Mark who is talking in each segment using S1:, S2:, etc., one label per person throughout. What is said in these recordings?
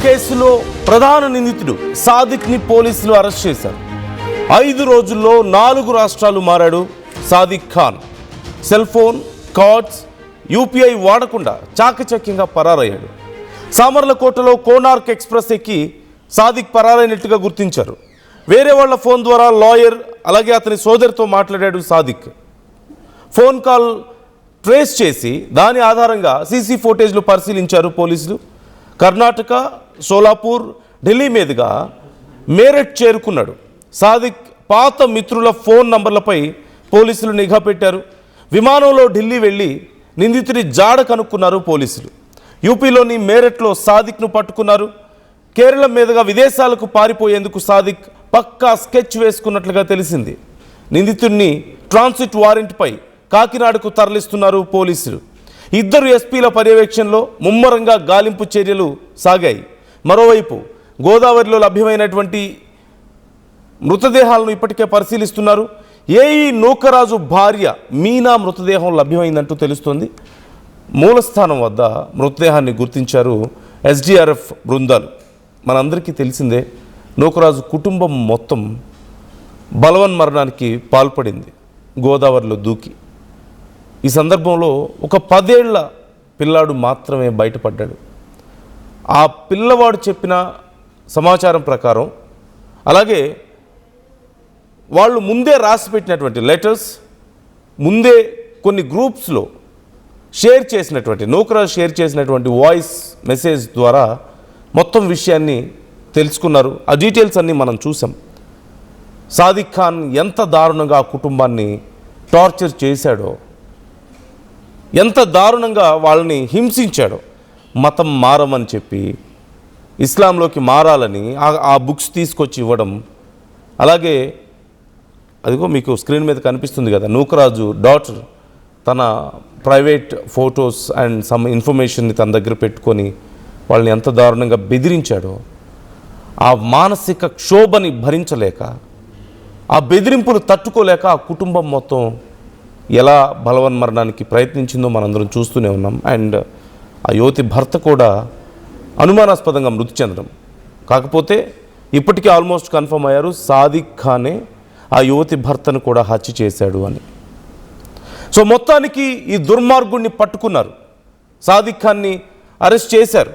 S1: కేసులో ప్రధాన నిందితుడు సాదిక్ని పోలీసులు అరెస్ట్ చేశారు. 5 రోజుల్లో 4 రాష్ట్రాలు మారాడు Sadiq Khan. Cell phone, cards, UPI వాడకుండా చాకచక్యంగా పరారయ్యాడు. సామర్లకోటలో కోనార్క్ ఎక్స్ప్రెస్ ఎక్కి సాదిక్ పరారైనట్టుగా గుర్తించారు. వేరే వాళ్ళ ఫోన్ ద్వారా లాయర్ అలాగే అతని సోదరితో మాట్లాడాడు సాదిక్. ఫోన్ కాల్ ట్రేస్ చేసి దాని ఆధారంగా సీసీ ఫుటేజ్లు పరిశీలించారు పోలీసులు. కర్ణాటక, సోలాపూర్, ఢిల్లీ మీదుగా మేరట్ చేరుకున్నాడు. సాదిక్ పాత మిత్రుల ఫోన్ నంబర్లపై పోలీసులు నిఘా పెట్టారు. విమానంలో ఢిల్లీ వెళ్ళి నిందితుడి జాడ కనుక్కున్నారు పోలీసులు. యూపీలోని మేరట్లో సాదిక్ను పట్టుకున్నారు. కేరళ మీదుగా విదేశాలకు పారిపోయేందుకు సాదిక్ పక్కా స్కెచ్ వేసుకున్నట్లుగా తెలిసింది. నిందితుడిని ట్రాన్సిట్ వారెంట్పై కాకినాడకు తరలిస్తున్నారు పోలీసులు. 2 ఎస్పీల పర్యవేక్షణలో ముమ్మరంగా గాలింపు చర్యలు సాగాయి. మరోవైపు గోదావరిలో లభ్యమైనటువంటి మృతదేహాలను ఇప్పటికే పరిశీలిస్తున్నారు. ఏఈ నూకరాజు భార్య మీనా మృతదేహం లభ్యమైందంటూ తెలుస్తోంది. మూలస్థానం వద్ద మృతదేహాన్ని గుర్తించారు ఎస్డీఆర్ఎఫ్ బృందాలు. మనందరికీ తెలిసిందే, నూకరాజు కుటుంబం మొత్తం బలవన్మరణానికి పాల్పడింది గోదావరిలో దూకి. ఈ సందర్భంలో ఒక 10 ఏళ్ల పిల్లాడు మాత్రమే బయటపడ్డాడు. ఆ పిల్లవాడు చెప్పిన సమాచారం ప్రకారం, అలాగే వాళ్ళు ముందే రాసి పెట్టినటువంటి లెటర్స్, ముందే కొన్ని గ్రూప్స్లో షేర్ చేసినటువంటి నూకరాజు షేర్ చేసినటువంటి వాయిస్ మెసేజ్ ద్వారా మొత్తం విషయాన్ని తెలుసుకున్నారు. ఆ డీటెయిల్స్ అన్నీ మనం చూసాం. సాదిక్ ఖాన్ ఎంత దారుణంగా ఆ కుటుంబాన్ని టార్చర్ చేశాడో, ఎంత దారుణంగా వాళ్ళని హింసించాడో. మతం మారమని చెప్పి ఇస్లాంలోకి మారాలని ఆ బుక్స్ తీసుకొచ్చి ఇవ్వడం. అలాగే అదిగో మీకు స్క్రీన్ మీద కనిపిస్తుంది కదా, నూకరాజు డాటర్ తన ప్రైవేట్ ఫొటోస్ అండ్ సమ్ ఇన్ఫర్మేషన్ని తన దగ్గర పెట్టుకొని వాళ్ళని ఎంత దారుణంగా బెదిరించాడో. ఆ మానసిక క్షోభని భరించలేక, ఆ బెదిరింపులు తట్టుకోలేక ఆ కుటుంబం మొత్తం ఎలా బలవన్మరణానికి ప్రయత్నించిందో మనందరం చూస్తూనే ఉన్నాం. అండ్ ఆ యువతి భర్త కూడా అనుమానాస్పదంగా మృతి చెందడం. కాకపోతే ఇప్పటికీ ఆల్మోస్ట్ కన్ఫర్మ్ అయ్యారు, సాదిక్ ఖానే ఆ యువతి భర్తను కూడా హత్య చేశాడు అని. సో మొత్తానికి ఈ దుర్మార్గుడిని పట్టుకున్నారు, సాదిక్ ఖాన్ని అరెస్ట్ చేశారు.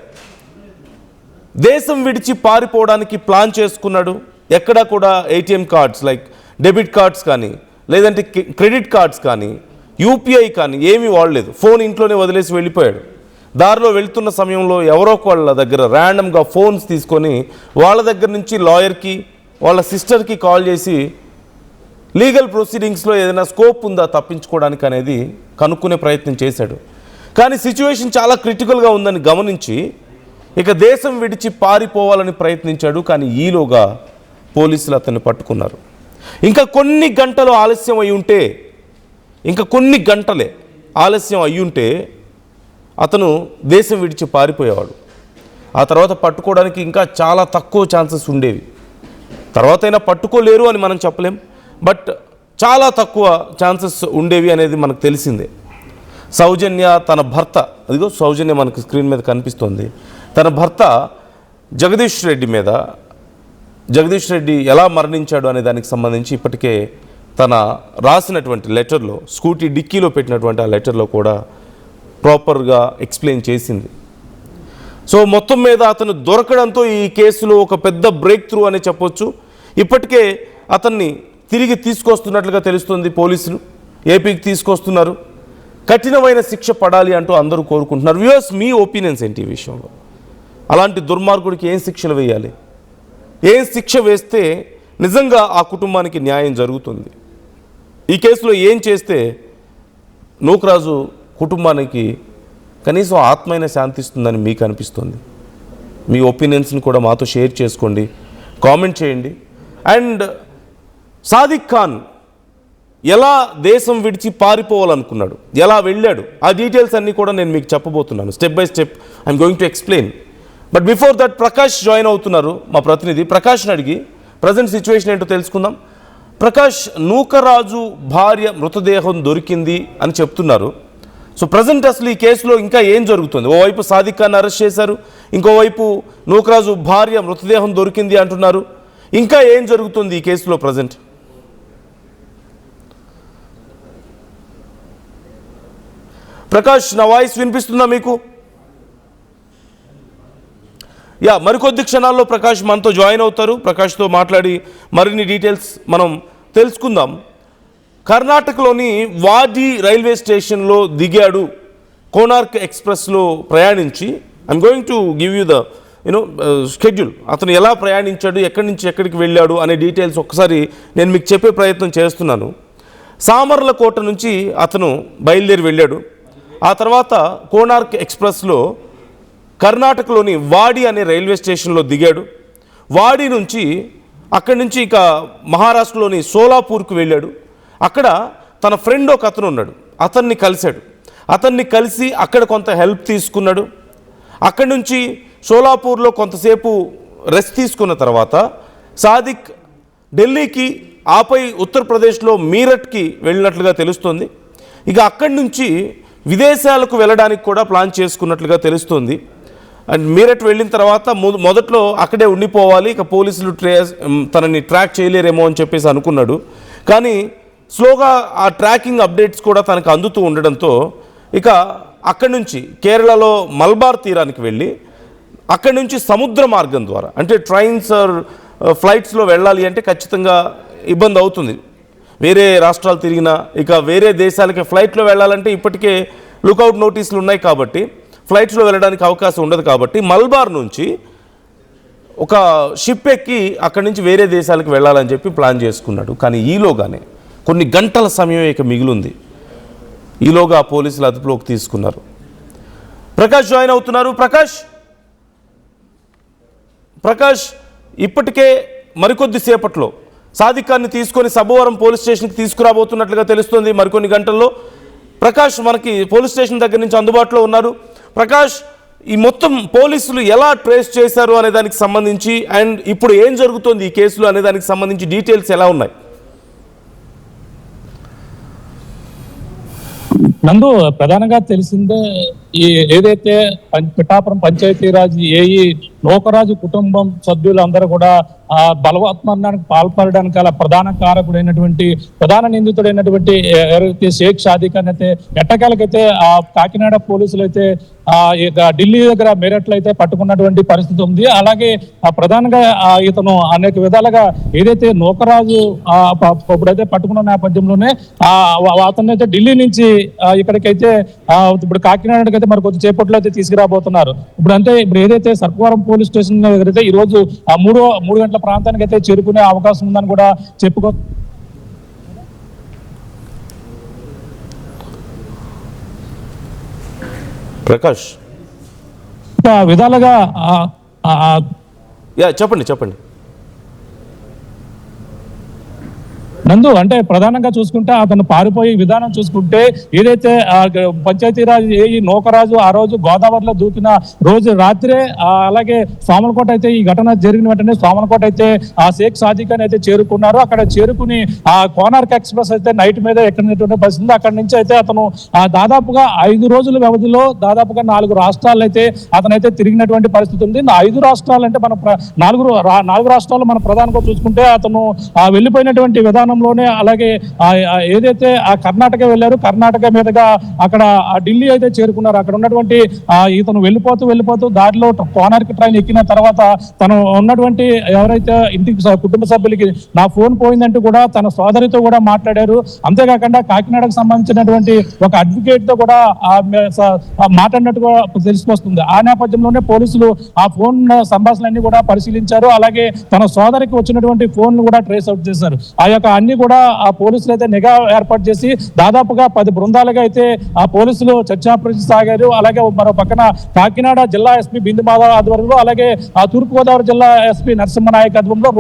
S1: దేశం విడిచి పారిపోవడానికి ప్లాన్ చేసుకున్నాడు. ఎక్కడా కూడా ATM cards like debit cards కానీ, లేదంటే క్రెడిట్ కార్డ్స్ కానీ, యూపీఐ కానీ ఏమీ వాడలేదు. ఫోన్ ఇంట్లోనే వదిలేసి వెళ్ళిపోయాడు. దారిలో వెళ్తున్న సమయంలో ఎవరో వాళ్ళ దగ్గర ర్యాండమ్గా ఫోన్స్ తీసుకొని వాళ్ళ దగ్గర నుంచి లాయర్కి, వాళ్ళ సిస్టర్కి కాల్ చేసి లీగల్ ప్రొసీడింగ్స్లో ఏదైనా స్కోప్ ఉందా తప్పించుకోవడానికి అనేది కనుక్కునే ప్రయత్నం చేశాడు. కానీ సిచ్యువేషన్ చాలా క్రిటికల్గా ఉందని గమనించి ఇక దేశం విడిచి పారిపోవాలని ప్రయత్నించాడు. కానీ ఈలోగా పోలీసులు అతన్ని పట్టుకున్నారు. ఇంకా కొన్ని గంటలు ఆలస్యం అయి ఉంటే, ఇంకా కొన్ని గంటలే ఆలస్యం అయ్యుంటే అతను దేశం విడిచి పారిపోయేవాడు. ఆ తర్వాత పట్టుకోవడానికి ఇంకా చాలా తక్కువ ఛాన్సెస్ ఉండేవి. తర్వాత అయినా పట్టుకోలేరు అని మనం చెప్పలేం, బట్ చాలా తక్కువ ఛాన్సెస్ ఉండేవి అనేది మనకు తెలిసిందే. సౌజన్య తన భర్త, అదిగో సౌజన్య మనకు స్క్రీన్ మీద కనిపిస్తోంది, తన భర్త జగదీష్ రెడ్డి ఎలా మరణించాడు అనే దానికి సంబంధించి ఇప్పటికే తన రాసినటువంటి లెటర్లో, స్కూటీ డిక్కీలో పెట్టినటువంటి ఆ లెటర్లో కూడా ప్రాపర్గా ఎక్స్ప్లెయిన్ చేసింది. సో మొత్తం మీద అతను దొరకడంతో ఈ కేసులో ఒక పెద్ద బ్రేక్ త్రూ అని చెప్పొచ్చు. ఇప్పటికే అతన్ని తిరిగి తీసుకొస్తున్నట్లుగా తెలుస్తుంది. పోలీసులు ఏపీకి తీసుకొస్తున్నారు. కఠినమైన శిక్ష పడాలి అంటూ అందరూ కోరుకుంటున్నారు. వ్యూవర్స్, మీ ఒపీనియన్స్ ఏంటి ఈ విషయంలో? అలాంటి దుర్మార్గుడికి ఏం శిక్షలు వేయాలి? ఏం శిక్ష వేస్తే నిజంగా ఆ కుటుంబానికి న్యాయం జరుగుతుంది? ఈ కేసులో ఏం చేస్తే నూకరాజు కుటుంబానికి కనీసం ఆత్మైన శాంతిస్తుందని మీకు అనిపిస్తుంది? మీ ఒపీనియన్స్ని కూడా మాతో షేర్ చేసుకోండి, కామెంట్ చేయండి. అండ్ సాదిక్ ఖాన్ ఎలా దేశం విడిచి పారిపోవాలనుకున్నాడు, ఎలా వెళ్ళాడు, ఆ డీటెయిల్స్ అన్నీ కూడా నేను మీకు చెప్పబోతున్నాను. Step by step I'm going to explain. But before that Prakash join అవుతున్నారు, మా ప్రతినిధి. ప్రకాష్ని అడిగి ప్రజెంట్ సిచ్యువేషన్ ఏంటో తెలుసుకుందాం. ప్రకాష్, నూకరాజు భార్య మృతదేహం దొరికింది అని చెప్తున్నారు. సో ప్రజెంట్ అసలు ఈ కేసులో ఇంకా ఏం జరుగుతుంది? ఓవైపు సాదిక్ ఖాన్ అరెస్ట్ చేశారు, ఇంకోవైపు నూకరాజు భార్య మృతదేహం దొరికింది అంటున్నారు. ఇంకా ఏం జరుగుతుంది ఈ కేసులో ప్రజెంట్? ప్రకాష్, నా వాయిస్ వినిపిస్తుందా మీకు? మరికొద్ది క్షణాల్లో ప్రకాష్ మనతో జాయిన్ అవుతారు. ప్రకాష్తో మాట్లాడి మరిన్ని డీటెయిల్స్ మనం తెలుసుకుందాం. కర్ణాటకలోని వాడి రైల్వే స్టేషన్లో దిగాడు, కోనార్క్ ఎక్స్ప్రెస్లో ప్రయాణించి. I'm going to give you the schedule. అతను ఎలా ప్రయాణించాడు, ఎక్కడి నుంచి ఎక్కడికి వెళ్ళాడు అనే డీటెయిల్స్ ఒక్కసారి నేను మీకు చెప్పే ప్రయత్నం చేస్తున్నాను. సామర్లకోట నుంచి అతను బయలుదేరి వెళ్ళాడు. ఆ తర్వాత కోనార్క్ ఎక్స్ప్రెస్లో కర్ణాటకలోని వాడి అనే రైల్వే స్టేషన్లో దిగాడు. వాడి నుంచి అక్కడి నుంచి ఇక మహారాష్ట్రలోని సోలాపూర్కు వెళ్ళాడు. అక్కడ తన ఫ్రెండ్ ఒక అతను ఉన్నాడు, అతన్ని కలిశాడు. అతన్ని కలిసి అక్కడ కొంత హెల్ప్ తీసుకున్నాడు. అక్కడి నుంచి సోలాపూర్లో కొంతసేపు రెస్ట్ తీసుకున్న తర్వాత సాదిక్ ఢిల్లీకి, ఆపై ఉత్తరప్రదేశ్లో మీరట్కి వెళ్ళినట్లుగా తెలుస్తోంది. ఇక అక్కడి నుంచి విదేశాలకు వెళ్ళడానికి కూడా ప్లాన్ చేసుకున్నట్లుగా తెలుస్తోంది. అండ్ మీరట్ వెళ్ళిన తర్వాత మొదట్లో అక్కడే ఉండిపోవాలి, ఇక పోలీసులు తనని ట్రాక్ చేయలేరేమో అని చెప్పేసి అనుకున్నాడు. కానీ స్లోగా ఆ ట్రాకింగ్ అప్డేట్స్ కూడా తనకు అందుతూ ఉండడంతో ఇక అక్కడి నుంచి కేరళలో మల్బార్ తీరానికి వెళ్ళి అక్కడి నుంచి సముద్ర మార్గం ద్వారా, అంటే ట్రైన్స్ ఆర్ ఫ్లైట్స్లో వెళ్ళాలి అంటే ఖచ్చితంగా ఇబ్బంది అవుతుంది. వేరే రాష్ట్రాలు తిరిగినా, ఇక వేరే దేశాలకి ఫ్లైట్లో వెళ్ళాలంటే ఇప్పటికే లుకౌట్ నోటీసులు ఉన్నాయి కాబట్టి ఫ్లైట్స్లో వెళ్ళడానికి అవకాశం ఉండదు. కాబట్టి మల్బార్ నుంచి ఒక షిప్ ఎక్కి అక్కడి నుంచి వేరే దేశాలకు వెళ్ళాలని చెప్పి ప్లాన్ చేసుకున్నాడు. కానీ ఈలోగానే కొన్ని గంటల సమయం ఇక మిగిలింది. ఈలోగా పోలీసులు అదుపులోకి తీసుకున్నారు. ప్రకాష్ జాయిన్ అవుతున్నారు. ప్రకాష్, ఇప్పటికే మరికొద్ది సేపట్లో సాదిక్ ఖాన్ని తీసుకొని సబ్బవరం పోలీస్ స్టేషన్కి తీసుకురాబోతున్నట్లుగా తెలుస్తుంది. మరికొన్ని గంటల్లో ప్రకాష్ మనకి పోలీస్ స్టేషన్ దగ్గర నుంచి అందుబాటులో ఉన్నారు. ప్రకాష్, ఈ మొత్తం పోలీసులు ఎలా ట్రేస్ చేశారు అనే దానికి సంబంధించి, అండ్ ఇప్పుడు ఏం జరుగుతోంది ఈ కేసులో అనే దానికి సంబంధించి డీటెయిల్స్ ఎలా ఉన్నాయి?
S2: నందు, ప్రధానంగా తెలిసిందే ఏదైతే పిఠాపురం పంచాయతీరాజ్ ఏఈ నూకరాజు కుటుంబం సభ్యులందరూ కూడా బలవత్మరణానికి పాల్పడడానికి గల ప్రధాన కారకుడైనటువంటి ప్రధాన నిందితుడైనటువంటి ఎవరైతే షేక్ సాదిక్ ఖాన్ అయితే ఎట్టకేలకైతే ఆ కాకినాడ పోలీసులు అయితే ఢిల్లీ దగ్గర మీరట్లో అయితే పట్టుకున్నటువంటి పరిస్థితి ఉంది. అలాగే ప్రధానంగా ఇతను అనేక విధాలుగా ఏదైతే నూకరాజు ఇప్పుడైతే పట్టుకున్న నేపథ్యంలోనే అతను అయితే ఢిల్లీ నుంచి ఇక్కడికైతే ఇప్పుడు కాకినాడకి అయితే మరి కొద్ది చేపట్లో అయితే తీసుకురాబోతున్నారు. ఇప్పుడు ఏదైతే సర్పవరం పోలీస్ స్టేషన్ దగ్గర అయితే ఈ రోజు 3 గంటల ప్రాంతానికి అయితే చేరుకునే అవకాశం ఉందని కూడా చెప్పుకో.
S1: ప్రకాష్,
S2: విధాలుగా
S1: చెప్పండి.
S2: నందు, అంటే ప్రధానంగా చూసుకుంటే అతను పారిపోయే విధానం చూసుకుంటే ఏదైతే పంచాయతీరాజ్ ఏఈ నూకరాజు ఆ రోజు గోదావరిలో దూకిన రోజు రాత్రే, అలాగే సోమలకోట అయితే ఈ ఘటన జరిగిన వెంటనే సోమలకోట అయితే ఆ షేక్ సాదిక్ ఖాన్ అయితే చేరుకున్నారు. అక్కడ చేరుకుని ఆ కోనార్క్ ఎక్స్ప్రెస్ అయితే నైట్ మీద ఎక్కినటువంటి పరిస్థితి. అక్కడి నుంచి అయితే అతను దాదాపుగా 5 రోజుల వ్యవధిలో దాదాపుగా 4 రాష్ట్రాలు అయితే అతనైతే తిరిగినటువంటి పరిస్థితి ఉంది. 5 రాష్ట్రాలు అంటే మన 4 రాష్ట్రాలు మనం ప్రధానంగా చూసుకుంటే అతను వెళ్ళిపోయినటువంటి విధానం లోనే, అలాగే ఏదైతే ఆ కర్ణాటక వెళ్ళారు, కర్ణాటక మీదుగా అక్కడ ఢిల్లీ అయితే చేరుకున్నారు. అక్కడ ఉన్నటువంటి ఇతను వెళ్ళిపోతూ దారిలో కోనార్క్ ట్రైన్ ఎక్కిన తర్వాత తను ఉన్నటువంటి ఎవరైతే ఇంటికి కుటుంబ సభ్యులకి నా ఫోన్ పోయిందంటూ కూడా తన సోదరితో కూడా మాట్లాడారు. అంతేకాకుండా కాకినాడకు సంబంధించినటువంటి ఒక అడ్వకేట్ తో కూడా మాట్లాడినట్టుగా తెలిసిపోతుంది. ఆ నేపథ్యంలోనే పోలీసులు ఆ ఫోన్ సంభాషణలన్నీ కూడా పరిశీలించారు. అలాగే తన సోదరికి వచ్చినటువంటి ఫోన్ కూడా ట్రేస్ అవుట్ చేశారు. ఆ యొక్క అన్ని కూడా ఆ పోలీసులు అయితే నిఘా ఏర్పాటు చేసి దాదాపుగా 10 బృందాలుగా అయితే ఆ పోలీసులు చర్చాపరిచి సాగారు. అలాగే మరో పక్కన కాకినాడ జిల్లా ఎస్పీ బిందు మాధవ్ ఆధ్వర్యంలో, అలాగే ఆ తూర్పుగోదావరి జిల్లా ఎస్పీ నరసింహనాయక్ ఆధ్వర్యంలో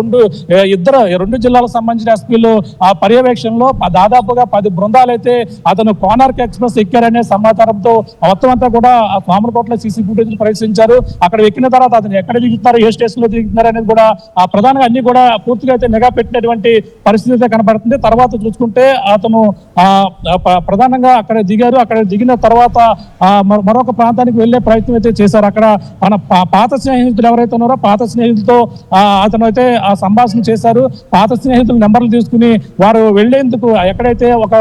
S2: రెండు జిల్లాలకు సంబంధించిన ఎస్పీలు ఆ పర్యవేక్షణలో దాదాపుగా 10 బృందాలు అయితే అతను కోనార్క్ ఎక్స్ప్రెస్ ఎక్కారనే సమాచారంతో మొత్తం అంతా కూడా ఆ సామర్లకోటలో సీసీ ఫుటేజ్ పరీక్షించారు. అక్కడ ఎక్కిన తర్వాత అతను ఎక్కడ దిగుతున్నారు, ఏ స్టేషన్ లో దిగుతున్నారు అనేది కూడా ఆ ప్రధానంగా అన్ని కూడా పూర్తిగా అయితే నిఘా పెట్టినటువంటి పరిస్థితి కనబడుతుంది. తర్వాత చూసుకుంటే అతను ప్రధానంగా అక్కడ దిగారు. అక్కడ దిగిన తర్వాత మరొక ప్రాంతానికి వెళ్లే ప్రయత్నం అయితే చేశారు. అక్కడ మన పాత స్నేహితులు ఎవరైతే ఉన్నారో పాత స్నేహితులతో అతను అయితే ఆ సంభాషణ చేశారు. పాత స్నేహితుల నెంబర్లు తీసుకుని వారు వెళ్లేందుకు ఎక్కడైతే ఒక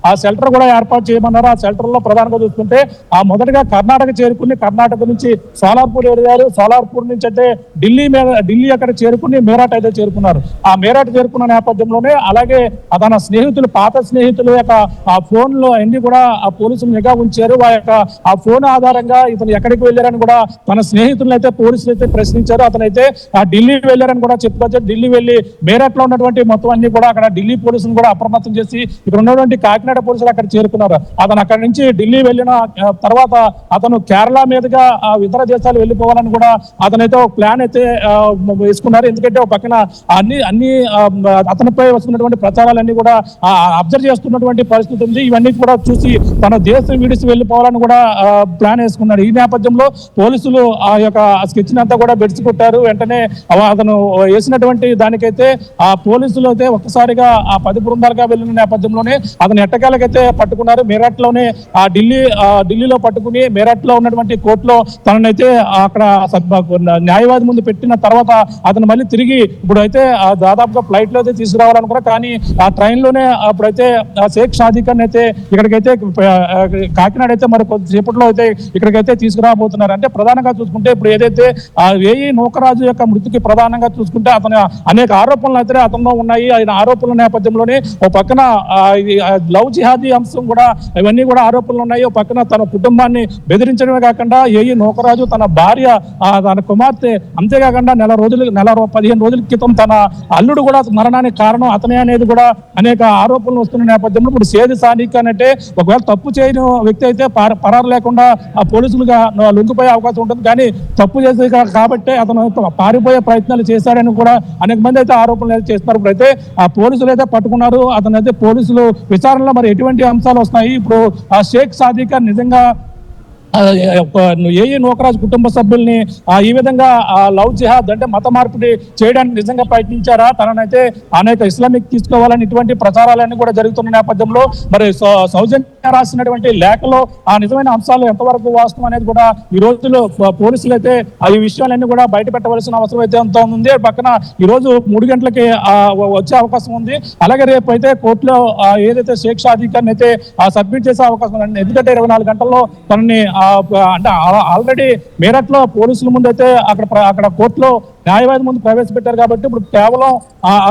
S2: ఆ షెల్టర్ కూడా ఏర్పాటు చేయమన్నారో ఆ షెల్టర్ లో ప్రధానంగా చూసుకుంటే మొదటగా కర్ణాటక చేరుకుని కర్ణాటక నుంచి సోలార్పూర్ వెళ్ళారు. సోలార్పూర్ నుంచి అయితే ఢిల్లీ అక్కడ చేరుకుని మేరాట్ అయితే చేరుకున్నారు. ఆ మేరాట్ చేరుకున్న నేపథ్యంలోనే అలాగే తన స్నేహితులు పాత స్నేహితుల యొక్క ఆ ఫోన్లు అన్ని కూడా ఆ పోలీసులు నిఘా ఉంచారు. ఆ ఫోన్ ఆధారంగా ఇతను ఎక్కడికి వెళ్ళారని కూడా తన స్నేహితులను అయితే పోలీసులు అయితే ప్రశ్నించారు. అతనైతే ఆ ఢిల్లీ వెళ్ళారని కూడా చెప్పుకొచ్చారు. ఢిల్లీ వెళ్ళి మేరట్ లో ఉన్నటువంటి మొత్తం అన్ని కూడా అక్కడ ఢిల్లీ పోలీసులు కూడా అప్రమత్తం చేసి ఇక్కడ ఉన్నటువంటి కాకినాడ పోలీసులు అక్కడ చేరుకున్నారు. అతను అక్కడి నుంచి ఢిల్లీ వెళ్ళిన తర్వాత అతను కేరళ మీదుగా ఇతర దేశాలు వెళ్ళిపోవాలని కూడా అతనైతే ఒక ప్లాన్ అయితే వేసుకున్నారు. ఎందుకంటే ఒక పక్కన అన్ని అతనిపై వస్తున్నటువంటి ప్రచారాలన్నీ కూడా అబ్జర్వ్ చేస్తున్నటువంటి పరిస్థితి ఉంది. ఇవన్నీ కూడా చూసి తన దేశం విడిచి వెళ్ళిపోవాలని కూడా ప్లాన్ వేసుకున్నాడు. ఈ నేపథ్యంలో పోలీసులు ఆ యొక్క స్కెచ్ అంతా కూడా బెడిసి కొట్టారు. వెంటనే అతను వేసినటువంటి దానికైతే ఆ పోలీసులు అయితే ఒక్కసారిగా ఆ 10 బృందాలుగా వెళ్ళిన నేపథ్యంలోనే అతను ఎట్టకేలకైతే పట్టుకున్నారు. మేరట్ లోనే ఢిల్లీలో పట్టుకుని మేరట్ లో ఉన్నటువంటి కోర్టులో తననైతే అక్కడ న్యాయవాది ముందు పెట్టిన తర్వాత అతను మళ్ళీ తిరిగి ఇప్పుడైతే దాదాపుగా ఫ్లైట్ లో అయితే తీసుకురావాలనుకున్నారు. కానీ ఆ ట్రైన్ లోనే అప్పుడైతే షేక్ షాదీ ఖాన్ అయితే ఇక్కడికైతే కాకినాడ అయితే మరి కొద్దిసేపట్లో అయితే ఇక్కడికైతే తీసుకురాబోతున్నారు. అంటే ప్రధానంగా చూసుకుంటే ఇప్పుడు ఏదైతే వేయి నూకరాజు యొక్క మృతికి ప్రధానంగా చూసుకుంటే అతను అనేక ఆరోపణలు అయితే అతనిలో ఉన్నాయి. ఆయన ఆరోపణల నేపథ్యంలోనే ఒక పక్కన లవ్ జిహాదీ అంశం కూడా ఇవన్నీ కూడా ఆరోపణలు ఉన్నాయి. ఒక పక్కన తన కుటుంబాన్ని బెదిరించడమే కాకుండా ఏయి నూకరాజు తన భార్య తన కుమార్తె అంతేకాకుండా 15 రోజుల క్రితం తన అల్లుడు కూడా మరణానికి కారణం అతనే అనేది కూడా అనేక ఆరోపణలు వస్తున్న నేపథ్యంలో ఇప్పుడు సేది సాదిక్ అంటే ఒకవేళ తప్పు చేయని వ్యక్తి అయితే పరారు లేకుండా ఆ పోలీసులుగా లొంగిపోయే అవకాశం ఉంటుంది. కానీ తప్పు చేసే కాబట్టి అతను పారిపోయే ప్రయత్నాలు చేశాడని కూడా అనేక మంది అయితే ఆరోపణలు చేస్తున్నారు. ఇప్పుడైతే ఆ పోలీసులు అయితే పట్టుకున్నారు. అతను అయితే పోలీసులు విచారణలో మరి ఎటువంటి అంశాలు వస్తున్నాయి, ఇప్పుడు ఆ షేక్ సాదిక్ ఖాన్ నిజంగా ఏఈ నూకరాజు కుటుంబ సభ్యుల్ని ఈ విధంగా లవ్ జిహాద్ అంటే మత మార్పిడి చేయడానికి నిజంగా ప్రయత్నించారా, తననైతే అనేక ఇస్లామిక్ తీసుకోవాలని ఇటువంటి ప్రచారాలన్నీ కూడా జరుగుతున్న నేపథ్యంలో మరి సౌజన్య రాసినటువంటి లేఖలో ఆ నిజమైన అంశాలు ఎంతవరకు వాస్తవం అనేది కూడా ఈ రోజుల్లో పోలీసులు అయితే ఈ విషయాలన్నీ కూడా బయట పెట్టవలసిన అవసరం అయితే ఎంత ఉంది. పక్కన ఈ రోజు 3 గంటలకి వచ్చే అవకాశం ఉంది. అలాగే రేపు అయితే కోర్టులో ఏదైతే షేక్ షాదీ ఖాన్ అయితే సబ్మిట్ చేసే అవకాశం ఉంది. ఎందుకంటే 24 గంటల్లో తనని అంటే ఆల్రెడీ మేరట్ లో పోలీసుల ముందు అయితే అక్కడ కోర్టులో న్యాయవాది ముందు ప్రవేశపెట్టారు. కాబట్టి ఇప్పుడు కేవలం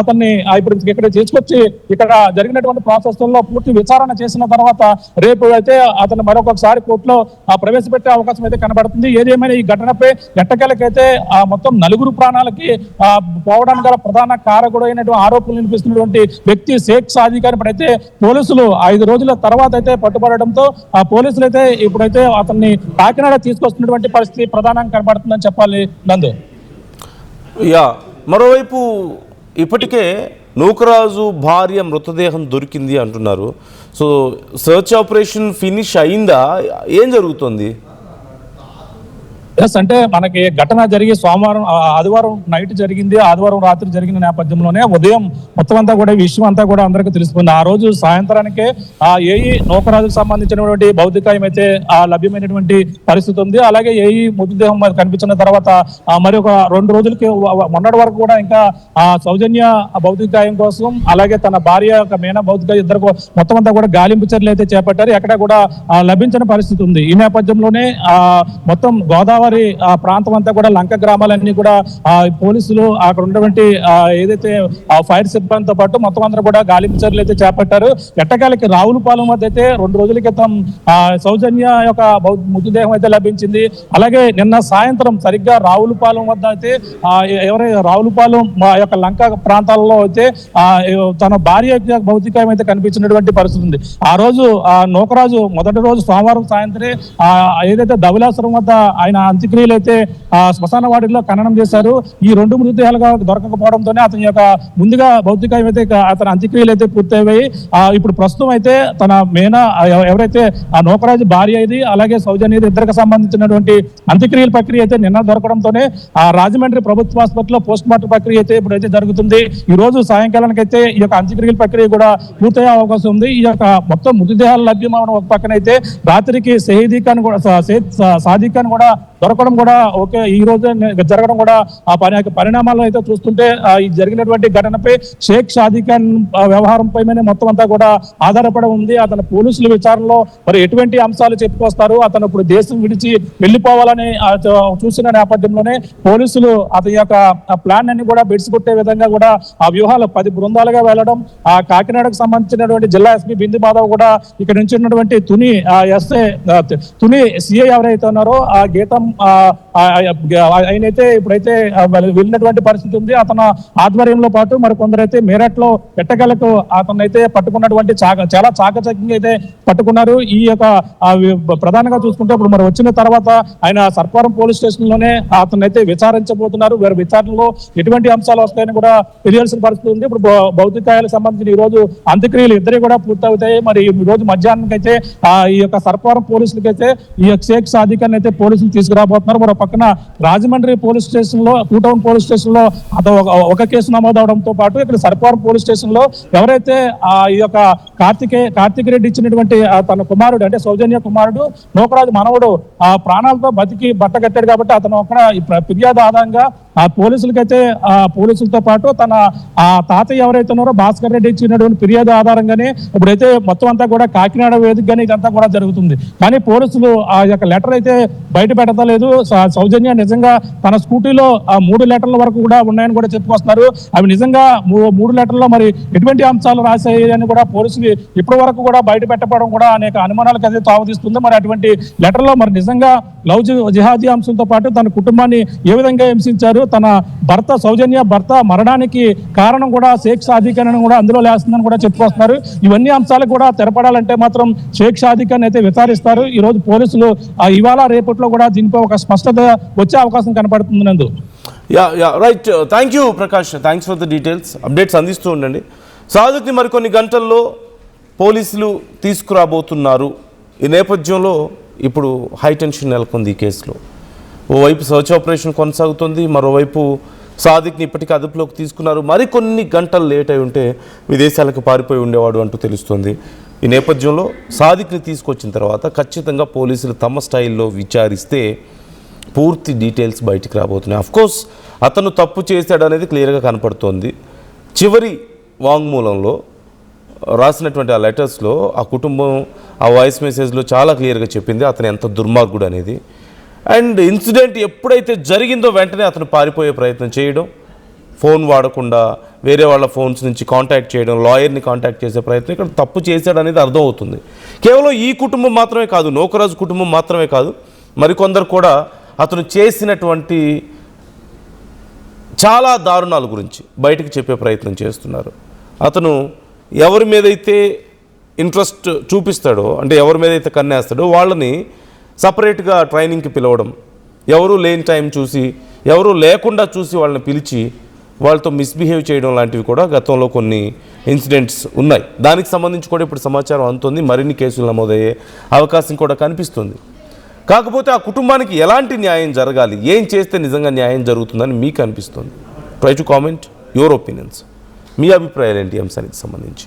S2: అతన్ని ఇప్పుడు ఇక్కడ తీసుకొచ్చి ఇక్కడ జరిగినటువంటి ప్రాసెస్ లో పూర్తి విచారణ చేసిన తర్వాత రేపు అయితే అతను మరొకసారి కోర్టులో ప్రవేశపెట్టే అవకాశం అయితే కనబడుతుంది. ఏదేమైనా ఈ ఘటనపై ఎట్టకేలకైతే మొత్తం 4 ప్రాణాలకి పోవడానికి గల ప్రధాన కారకుడు అయినటువంటి ఆరోపణలు వినిపిస్తున్నటువంటి వ్యక్తి షేక్ షాదీ ఖాన్ ఇప్పుడైతే పోలీసులు 5 రోజుల తర్వాత అయితే పట్టుబడడంతో ఆ పోలీసులు అయితే ఇప్పుడైతే అతన్ని కాకినాడ తీసుకొస్తున్నటువంటి పరిస్థితి ప్రధానంగా కనబడుతుందని చెప్పాలి. నందు
S1: మరోవైపు ఇప్పటికే నూకరాజు భార్య మృతదేహం దొరికింది అంటున్నారు. సో సర్చ్ ఆపరేషన్ ఫినిష్ అయిందా, ఏం జరుగుతుంది?
S2: అంటే మనకి ఘటన జరిగి ఆదివారం నైట్ జరిగింది. ఆదివారం రాత్రి జరిగిన నేపథ్యంలోనే ఉదయం మొత్తం అంతా కూడా విషయం అంతా కూడా అందరికీ తెలిసిపోయింది. ఆ రోజు సాయంత్రానికే ఏఈ నూకరాజుకు సంబంధించినటువంటి భౌతికాయం అయితే లభ్యమైనటువంటి పరిస్థితి ఉంది. అలాగే ఏఈ మృతదేహం కనిపించిన తర్వాత మరి ఒక 2 రోజులకి మొన్నటి వరకు కూడా ఇంకా సౌజన్య భౌతికాయం కోసం అలాగే తన భార్య యొక్క మేనా భౌతిక ఇద్దరు మొత్తం అంతా కూడా గాలింపు చర్యలు అయితే చేపట్టారు. ఎక్కడ కూడా లభించిన పరిస్థితి ఉంది. ఈ నేపథ్యంలోనే మొత్తం గోదావరి ప్రాంతం అంతా కూడా లంక గ్రామాలన్నీ కూడా పోలీసులు అక్కడ ఉన్నటువంటి ఏదైతే ఫైర్ సిబ్బందితో పాటు మొత్తం అందరూ కూడా గాలింపు చర్యలు అయితే చేపట్టారు. ఎట్టకాలకి రావులపాలెం వద్ద అయితే 2 రోజుల క్రితం సౌజన్య యొక్క మృతదేహం అయితే లభించింది. అలాగే నిన్న సాయంత్రం సరిగ్గా రావులపాలెం వద్ద అయితే రావులపాలెం యొక్క లంక ప్రాంతాలలో అయితే తన భార్య భౌతికాయం అయితే కనిపించినటువంటి పరిస్థితి ఉంది. ఆ రోజు నూకరాజు మొదటి రోజు సోమవారం సాయంత్రం ఏదైతే ధవళేశ్వరం వద్ద ఆయన అంత్యక్రియలు అయితే శ్మశాన వాటిలో ఖననం చేశారు. ఈ 2 మృతదేహాలుగా దొరకకపోవడంతోనే అతని యొక్క ముందుగా భౌతికంగా అయితే అతని అంత్యక్రియలు అయితే పూర్తయ్యాయి. ఇప్పుడు ప్రస్తుతం అయితే తన ఎవరైతే ఆ నూకరాజు భార్య ఇది అలాగే సౌజన్య ఇద్దరికి సంబంధించినటువంటి అంత్యక్రియల ప్రక్రియ అయితే నిన్న దొరకడంతోనే ఆ రాజమండ్రి ప్రభుత్వ ఆసుపత్రిలో పోస్ట్ మార్టం ప్రక్రియ అయితే ఇప్పుడైతే జరుగుతుంది. ఈ రోజు సాయంకాలానికి అయితే ఈ యొక్క అంత్యక్రియల ప్రక్రియ కూడా పూర్తయ్యే అవకాశం ఉంది. ఈ యొక్క మొత్తం మృతదేహాలు లభ్యమవడం ఒక పక్కన అయితే రాత్రికి సాదిక్ ఖాన్ కూడా దొరకడం కూడా ఓకే ఈ రోజు జరగడం కూడా ఆ పరిణామాలు అయితే చూస్తుంటే ఈ జరిగినటువంటి ఘటనపై షేక్ సాదిక్ ఖాన్ వ్యవహారంపై మొత్తం అంతా కూడా ఆధారపడి ఉంది. అతను పోలీసుల విచారణలో మరి ఎటువంటి అంశాలు చెప్పుకొస్తారు, అతను ఇప్పుడు దేశం విడిచి వెళ్ళిపోవాలని చూసిన నేపథ్యంలోనే పోలీసులు అతని యొక్క ప్లాన్ అన్ని కూడా బెడిసికొట్టే విధంగా కూడా ఆ వ్యూహాలు 10 బృందాలుగా వెళ్ళడం, ఆ కాకినాడకు సంబంధించినటువంటి జిల్లా ఎస్పీ బిందు మాధవ్ కూడా ఇక్కడ నుంచి ఉన్నటువంటి తుని సిఐ ఎవరైతే ఉన్నారో ఆ గీతం ఆయనైతే ఇప్పుడైతే వెళ్ళినటువంటి పరిస్థితి ఉంది. అతను ఆధ్వర్యంలో పాటు మరి కొందరైతే మేరట్లో ఎట్టగలకు అతనైతే పట్టుకున్నటువంటి చాలా చాకచక్యంగా అయితే పట్టుకున్నారు. ఈ యొక్క ప్రధానంగా చూసుకుంటే ఇప్పుడు మరి వచ్చిన తర్వాత ఆయన సర్పారం పోలీస్ స్టేషన్ లోనే అతనైతే విచారించబోతున్నారు. వేరే విచారణలో ఎటువంటి అంశాలు వస్తాయని కూడా తెలియాల్సిన పరిస్థితి ఉంది. ఇప్పుడు భౌతికాయాలకు సంబంధించిన ఈ రోజు అంత్యక్రియలు ఇద్దరు కూడా పూర్తవుతాయి. మరి ఈ రోజు మధ్యాహ్నానికి అయితే ఈ యొక్క సర్పారం పోలీసులకి అయితే ఈ యొక్క షేక్ సాదిక్ ఖాన్ అయితే పోలీసులు తీసుకురాబోతున్నారు. మరో పక్కన రాజమండ్రి పోలీస్ స్టేషన్ లో టౌన్ పోలీస్ స్టేషన్ లో ఒక కేసు నమోదవడంతో పాటు ఇక్కడ సర్పారం పోలీస్ స్టేషన్ లో ఎవరైతే ఈ యొక్క కార్తిక్ రెడ్డి ఇచ్చినటువంటి తన కుమారుడు అంటే సౌజన్య కుమారుడు నూకరాజు మనవడు ఆ ప్రాణాలతో బతికి బట్టగట్టాడు కాబట్టి అతను అక్కడ ఫిర్యాదు ఆధారంగా ఆ పోలీసులకైతే పోలీసులతో పాటు తన ఆ తాతయ్య ఎవరైతే ఉన్నారో భాస్కర్ రెడ్డి ఇచ్చినటువంటి ఫిర్యాదు ఆధారంగానే ఇప్పుడైతే మొత్తం అంతా కూడా కాకినాడ వేదికగానే ఇదంతా కూడా జరుగుతుంది. కానీ పోలీసులు ఆ యొక్క లెటర్ అయితే బయట పెడతలేదు. సౌజన్య నిజంగా తన స్కూటీలో 3 లెటర్ల వరకు కూడా ఉన్నాయని కూడా చెప్పుకొస్తున్నారు. అవి నిజంగా 3 లెటర్లో మరి ఎటువంటి అంశాలు రాశాయి అని కూడా పోలీసులు ఇప్పటి వరకు కూడా బయట పెట్టడం కూడా అనేక అనుమానాలకు అయితే తావతీస్తుంది. మరి అటువంటి లెటర్లో మరి నిజంగా లవ్ జిహాదీ అంశంతో పాటు తన కుటుంబాన్ని ఏ విధంగా హింసించారు, తన సౌజన్య భర్త మరణానికి కారణం కూడా షేక్ సాదిక్ ఖాన్ కూడా అందులో లేస్తుందని కూడా చెప్పుకొస్తున్నారు. ఇవన్నీ అంశాలు కూడా తెరపడాలంటే మాత్రం షేక్ సాదిక్ ఖాన్ అయితే విచారిస్తారు. ఈ రోజు పోలీసులు ఇవాళ రేపట్లో కూడా దీనిపై ఒక స్పష్టత వచ్చే అవకాశం కనపడుతుంది. నందు
S1: right, thank you Prakash, thanks for the details, updates అందిస్తూ ఉండండి. సాదిక్ని మరికొన్ని గంటల్లో పోలీసులు తీసుకురాబోతున్నారు. ఈ నేపథ్యంలో ఇప్పుడు హైటెన్షన్ నెలకొంది ఈ కేసులో. ఓవైపు సర్చ్ ఆపరేషన్ కొనసాగుతుంది, మరోవైపు సాదిక్ని ఇప్పటికీ అదుపులోకి తీసుకున్నారు. మరికొన్ని గంటలు లేట్ అయి ఉంటే విదేశాలకు పారిపోయి ఉండేవాడు అంటూ తెలుస్తుంది. ఈ నేపథ్యంలో సాదిక్ని తీసుకొచ్చిన తర్వాత ఖచ్చితంగా పోలీసులు తమ స్టైల్లో విచారిస్తే పూర్తి డీటెయిల్స్ బయటికి రాబోతున్నాయి. అఫ్కోర్స్ అతను తప్పు చేశాడనేది క్లియర్గా కనపడుతోంది. చివరి వాంగ్మూలంలో రాసినటువంటి ఆ లెటర్స్లో ఆ కుటుంబం ఆ వాయిస్ మెసేజ్లో చాలా క్లియర్గా చెప్పింది అతను ఎంత దుర్మార్గుడు అనేది. అండ్ ఇన్సిడెంట్ ఎప్పుడైతే జరిగిందో వెంటనే అతను పారిపోయే ప్రయత్నం చేయడం, ఫోన్ వాడకుండా వేరే వాళ్ళ ఫోన్స్ నుంచి కాంటాక్ట్ చేయడం, లాయర్ని కాంటాక్ట్ చేసే ప్రయత్నం, ఇక్కడ తప్పు చేశాడు అనేది అర్థమవుతుంది. కేవలం ఈ కుటుంబం మాత్రమే కాదు, నూకరాజు కుటుంబం మాత్రమే కాదు, మరికొందరు కూడా అతను చేసినటువంటి చాలా దారుణాల గురించి బయటికి చెప్పే ప్రయత్నం చేస్తున్నారు. అతను ఎవరి మీదైతే ఇంట్రెస్ట్ చూపిస్తాడో, అంటే ఎవరి మీదైతే కన్నేస్తాడో వాళ్ళని సపరేట్గా ట్రైనింగ్కి పిలవడం, ఎవరు లేని టైం చూసి ఎవరు లేకుండా చూసి వాళ్ళని పిలిచి వాళ్ళతో మిస్బిహేవ్ చేయడం లాంటివి కూడా గతంలో కొన్ని ఇన్సిడెంట్స్ ఉన్నాయి. దానికి సంబంధించి కూడా ఇప్పుడు సమాచారం అందుతుంది. మరిన్ని కేసులు నమోదయ్యే అవకాశం కూడా కనిపిస్తుంది. కాకపోతే ఆ కుటుంబానికి ఎలాంటి న్యాయం జరగాలి, ఏం చేస్తే నిజంగా న్యాయం జరుగుతుందని మీకు అనిపిస్తుంది? Try to comment your opinions. మీ అభిప్రాయాలు ఏంటి అంశానికి సంబంధించి?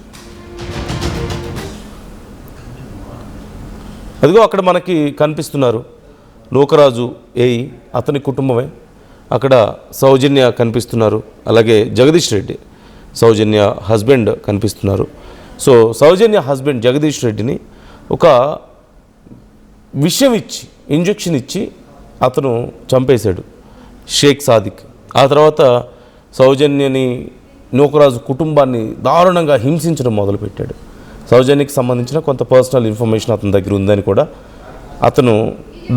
S1: అదిగో అక్కడ మనకి కనిపిస్తున్నారు నూకరాజు ఏఈ, అతని కుటుంబమే. అక్కడ సౌజన్య కనిపిస్తున్నారు, అలాగే జగదీష్ రెడ్డి సౌజన్య హస్బెండ్ కనిపిస్తున్నారు. సో సౌజన్య హస్బెండ్ జగదీష్ రెడ్డిని ఒక విషయం ఇచ్చి, ఇంజెక్షన్ ఇచ్చి అతను చంపేశాడు షేక్ సాదిక్. ఆ తర్వాత సౌజన్యని, నూకరాజు కుటుంబాన్ని దారుణంగా హింసించడం మొదలుపెట్టాడు. సౌజన్యకి సంబంధించిన కొంత పర్సనల్ ఇన్ఫర్మేషన్ అతని దగ్గర ఉందని కూడా, అతను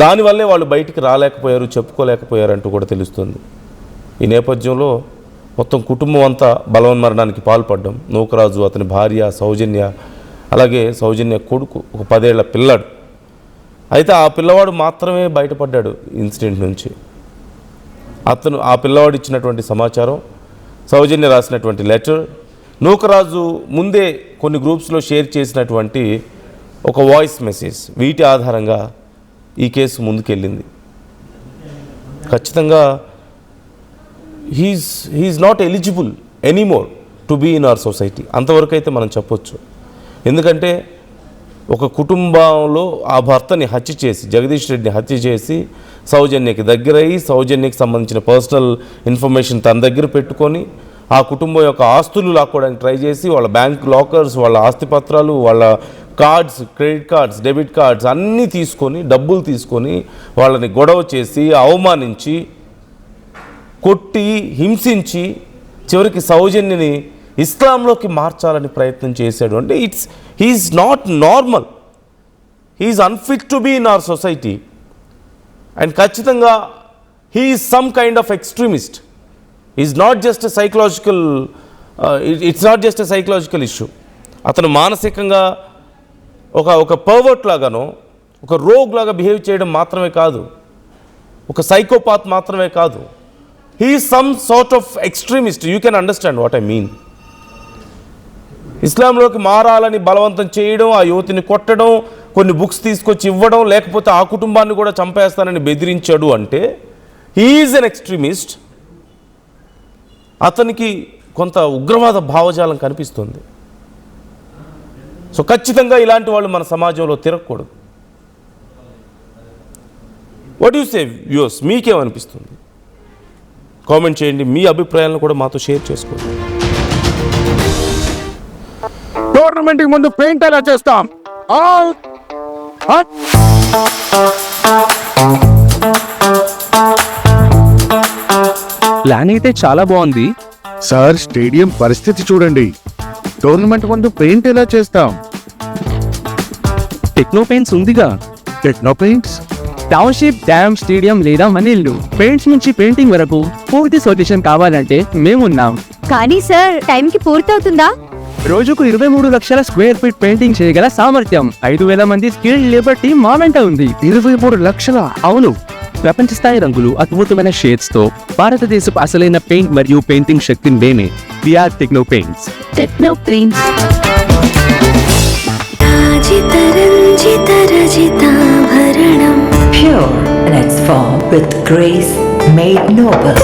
S1: దానివల్లే వాళ్ళు బయటికి రాలేకపోయారు, చెప్పుకోలేకపోయారు అంటూ కూడా తెలుస్తుంది. ఈ నేపథ్యంలో మొత్తం కుటుంబం అంతా బలవన్మరణానికి పాల్పడ్డం, నూకరాజు, అతని భార్య సౌజన్య, అలాగే సౌజన్య కొడుకు ఒక 10 ఏళ్ల పిల్లాడు, అయితే ఆ పిల్లవాడు మాత్రమే బయటపడ్డాడు ఇన్సిడెంట్ నుంచి. ఆ పిల్లవాడు ఇచ్చినటువంటి సమాచారం, సౌజన్య రాసినటువంటి లెటర్, నూకరాజు ముందే కొన్ని గ్రూప్స్లో షేర్ చేసినటువంటి ఒక వాయిస్ మెసేజ్, వీటి ఆధారంగా ఈ కేసు ముందుకెళ్ళింది. ఖచ్చితంగా he is not eligible anymore to be in our society, అంతవరకు అయితే మనం చెప్పొచ్చు. ఎందుకంటే ఒక కుటుంబంలో ఆ భర్తని హత్య చేసి, జగదీష్ రెడ్డిని హత్య చేసి, సౌజన్యకి దగ్గరయ్యి, సౌజన్యకి సంబంధించిన పర్సనల్ ఇన్ఫర్మేషన్ తన దగ్గర పెట్టుకొని, ఆ కుటుంబం యొక్క ఆస్తులు లాక్కోవడానికి ట్రై చేసి, వాళ్ళ బ్యాంక్ లాకర్స్, వాళ్ళ ఆస్తిపత్రాలు, వాళ్ళ cards, credit cards, debit cards అన్నీ తీసుకొని, డబ్బులు తీసుకొని, వాళ్ళని గొడవ చేసి, అవమానించి, కొట్టి, హింసించి, చివరికి సౌజన్యని ఇస్లాంలోకి మార్చాలని ప్రయత్నం చేశాడు. అంటే he's not normal, he's unfit to be in our society. And ఖచ్చితంగా he's some kind of extremist. Is not just psychological, it's not just a psychological issue. అతను మానసికంగా ఒక పర్వర్ట్ లాగానో, ఒక రోగ్ లాగా బిహేవ్ చేయడం మాత్రమే కాదు, ఒక సైకోపాత్ మాత్రమే కాదు, he is some sort of extremist. You can understand what I mean. ఇస్లాంలోకి మారాలని బలవంతం చేయడం, ఆ యువతిని కొట్టడం, కొన్ని బుక్స్ తీసుకొచ్చి ఇవ్వడం, లేకపోతే ఆ కుటుంబాన్ని కూడా చంపేస్తానని బెదిరించాడు అంటే హీ ఈజ్ ఎన్ ఎక్స్ట్రీమిస్ట్. అతనికి కొంత ఉగ్రవాద భావజాలం కనిపిస్తుంది. సో ఖచ్చితంగా ఇలాంటి వాళ్ళు మన సమాజంలో తిరగకూడదు. వాట్ యు సే వ్యూస్, మీకేమనిపిస్తుంది? కామెంట్ చేయండి, మీ అభిప్రాయాలను కూడా మాతో షేర్ చేసుకోండి.
S3: టోర్నమెంట్ ముందు పెయింట్ ఎలా చేస్తాం?
S4: ప్లాన్ అయితే చాలా బాగుంది
S3: సార్, స్టేడియం పరిస్థితి చూడండి. టోర్నమెంట్ ముందు పెయింట్ ఎలా చేస్తాం?
S4: టెక్నో పెయింట్స్ ఉందిగా.
S3: Techno paints,
S4: township, dam, stadium లేదా మనీళ్ళు, పెయింట్స్ నుంచి పెయింటింగ్ వరకు పూర్తి సొల్యూషన్ కావాలంటే మేమున్నాం.
S5: కానీ సార్, టైంకి పూర్తవుతుందా?
S4: రోజుకు 23 లక్షల స్క్వేర్ ఫీట్ పెయింటింగ్ చేయగల సామర్థ్యం, 5,000 మంది స్కిల్డ్ లేబర్ టీం మా వెంట ఉంది.
S3: 23 లక్షల?
S4: అవును, ప్రపంచ స్థాయి రంగులు, అద్భుతమైన షేడ్స్ తో భారతదేశపు అసలైన పెయింట్ మరియు పెయింటింగ్ శక్తిని నేనే we are Techno Paints.
S5: Techno Paints.
S6: Pure in its form with grace made noble.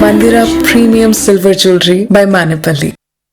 S7: Mandira Premium Silver Jewelry by Manipali.